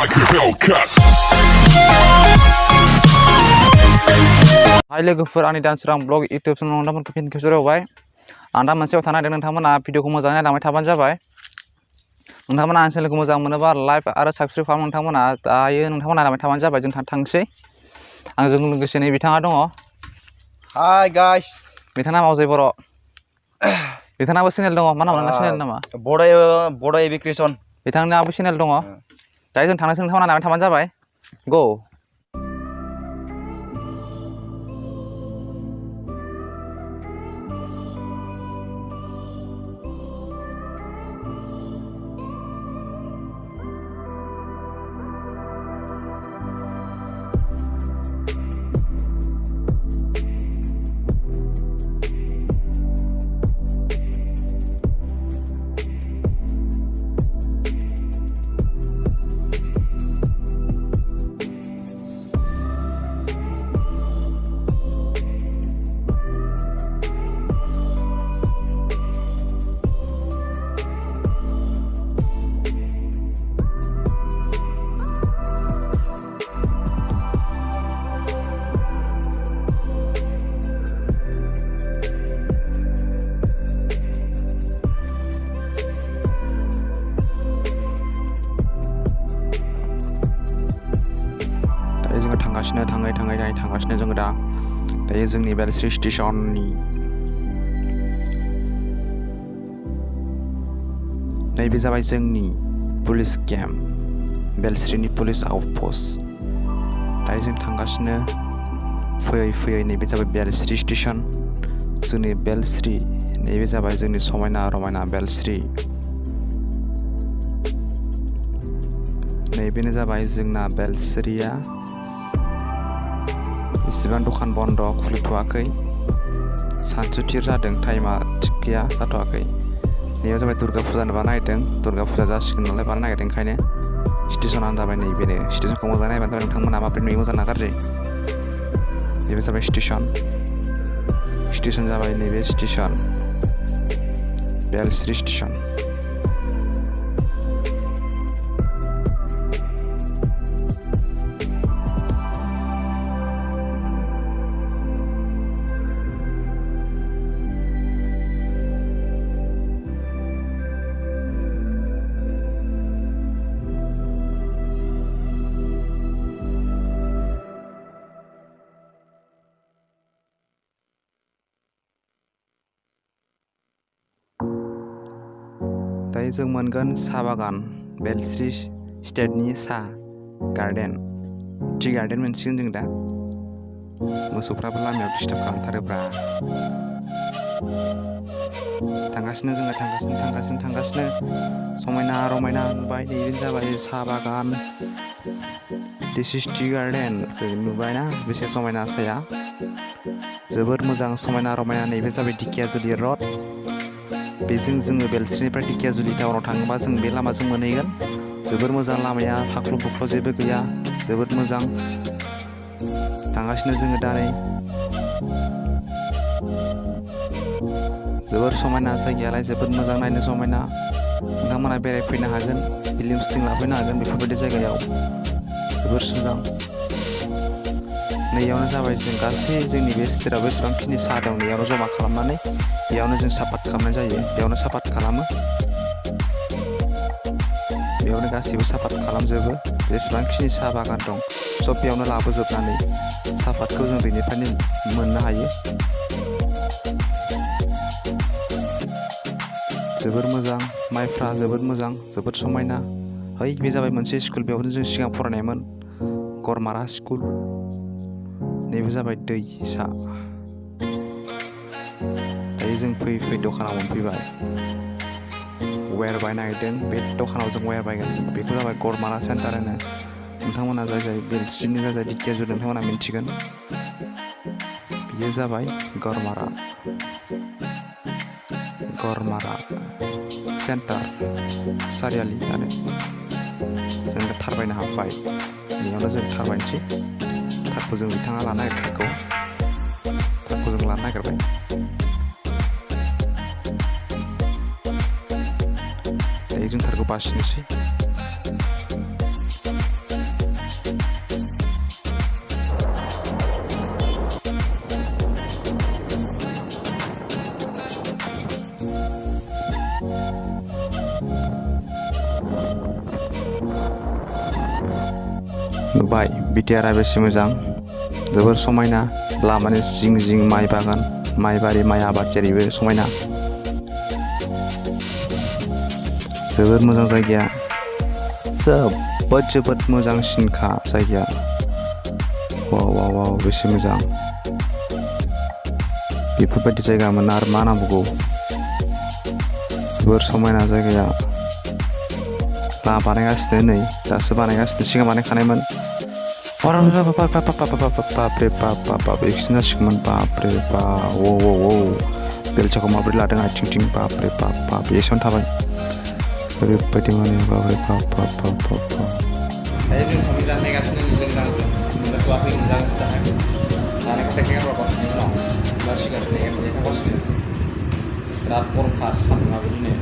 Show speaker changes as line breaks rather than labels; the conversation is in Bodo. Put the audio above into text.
like a Hellcat.
हाय लोगोफोर आंनि दानसोरां ब्लग इउटिउब चेनेल नोंथांमोनखौ फिन खेबसे होबाय आं दा मोनसेयाव थानाय नोंथांमोना भिडिअखौ मोजाङै नायलांबाय थाबानो जाबाय नोंथांमोना आंनि चेनेलखौ मोजां मोनोबा लाइक आरो साबस्क्राइब खालाम नोंथांमोना दायो नोंथांमोना नायलांबाय थाबानो जाबाय जों थांसै आंजों लोगोसे नै बिथाङा दङ
Hi guys.
बिथाङा मावजै बर' बिथाङाबो चेनेल दङ मा नाम नोंना चेनेल नामा
Bodo Ebi Creation.
बिथांनाबो चेनेल दङ दायो जों थांनोसै नोंथांमोना नायलांबाय थाबानो जाबाय गो जोङो थांगासिनो जोङो दा दायो जोंनि बेलस्रि स्टेशननि नैबे जाबाय जोंनि पुलिस केम्प बेलस्रिनि पुलिस आउटपस्ट दायो जों थांगासिनो फैयै नैबे जाबाय बेलस्रि स्टेशन जोंनि बेलस्रि नैबे जाबाय जोंनि समायना रमायना बेलस्रि नैबेनो जाबाय जोंना बेलस्रिया इसिबां दखान बन्द खुलिथ'वाखै सानसुथिर जादों टाइमा थिग गैया जाथ'वाखै नैयाव जाबाय दुर्गा फुजानो बानायदों दुर्गा फुजा जासिगोन नालाय बानायनो नागिरदों ओंखायनो स्टेशनानो जाबाय नैबेनो स्टेशनखौ मोजाङै नायबानो जाबाय नोंथांमोना माबोरै नुयो मोजां ना गाज्रि नैबे जाबाय स्टेशन जाबाय नैबे स्टेशन बेलस्रि स्टेशन दायो जों मोनगोन साहा बागान बेलस्रि स्टेटनि साहा गार्डेन टि गार्डेन मोनसिगोन जों दा मोसौफ्राबो लामायाव डिस्टार्ब खालामथारोब्रा थांगासिनो समायना रमायना नुबाय नैबे जाबाय साहा बागान दिस इज टि गार्डेन जों नुबायना बेसे समायना साया जोबोद मोजां समायना रमायना नैबे जाबाय दिखियाजुलि रड बेजों जोङो बेलस्रिनिफ्राय दिखियाजुलि टाउनाव थाङोबा जों बे लामाजों मोनहैगोन जोबोर मोजां लामाया फाख्ल' फुख्ल' जेबो गैया जोबोद मोजां थांगासिनो जोङो दा नै जोबोर समायना जायगायालाय जोबोद मोजां नायनो समायना नोंथांमोना बेरायफैनो हागोन फिल्म शुटिं लाफैनो हागोन बेफोरबायदि जायगायाव जोबोर मोजां नैयावनो जाबाय जों गासै जोंनि बे स्टेटआव बेसेबांखिनि साहा दं नैयावनो जमा खालामनानै बेयावनो जों सापात खालामनाय जायो बेयावनो सापात खालामो बेयावनो गासैबो सापात खालामजोबो जेसेबांखिनि साहा बागान दं सब बेयावनो लाबोजोबनानै सापातखौ जों बेनिफ्रायनो मोननो हायो जोबोर मोजां माइफ्रा जोबोद मोजां जोबोद समायना है बे जाबाय मोनसे स्कुल बेयावनो जों सिगां फरायनायमोन गरमारा स्कुल नैबे जाबाय दैसा दायो जों फैयै दखानाव मोनफैबाय वेर बायनो नागिरदों बे दखानाव जों वेर बायगोन बेखौ जाबाय गरमारा सेन्टार होनो नोंथांमोना जाय बेलस्रिनि जाय दिखियाजुलि नोंथांमोना मिन्थिगोन बेयो जाबाय गरमारा सेन्टार सारियालि आरो जों दा थारबायनो हाबबाय बेयावनो जों थारबायनोसै थारखौ जों बिथाङा लानो नागिरबाय थारखौ जों लानो नागिरबाय दायो जों थारखौ बासिनोसै नुबाय बिटिआरआ बेसे मोजां जोबोर समायना लामानि जिं जिं माइ बागान माइ बारि माइ आबाद जेरैबो समायना जोबोर मोजां जायगाया जोबोद मोजांसिनखा जायगाया वाव बेसे मोजां बेफोरबायदि जायगा मोना आरो मा नांबावगौ जोबोर समायना जायगाया बानायगासिनो नै दासो बानायगासिनो सिगां बानायखानायमोन बापरे बाप एक्सिडेन्ट जासिगौमोन बापरे बाप बेलसाखौ माबोरै लादों आथिंथिं बापरे बाप एसेयावनो थाबाय ओरैबायदि माने बापरे बाप
Saya juga sambil jalan negasi ni juga kita berdoa pun jalan sudah kan. Jalan kita kira berapa sini lah. Masih kan negasi kita pasti. Berat pun khas sama begini.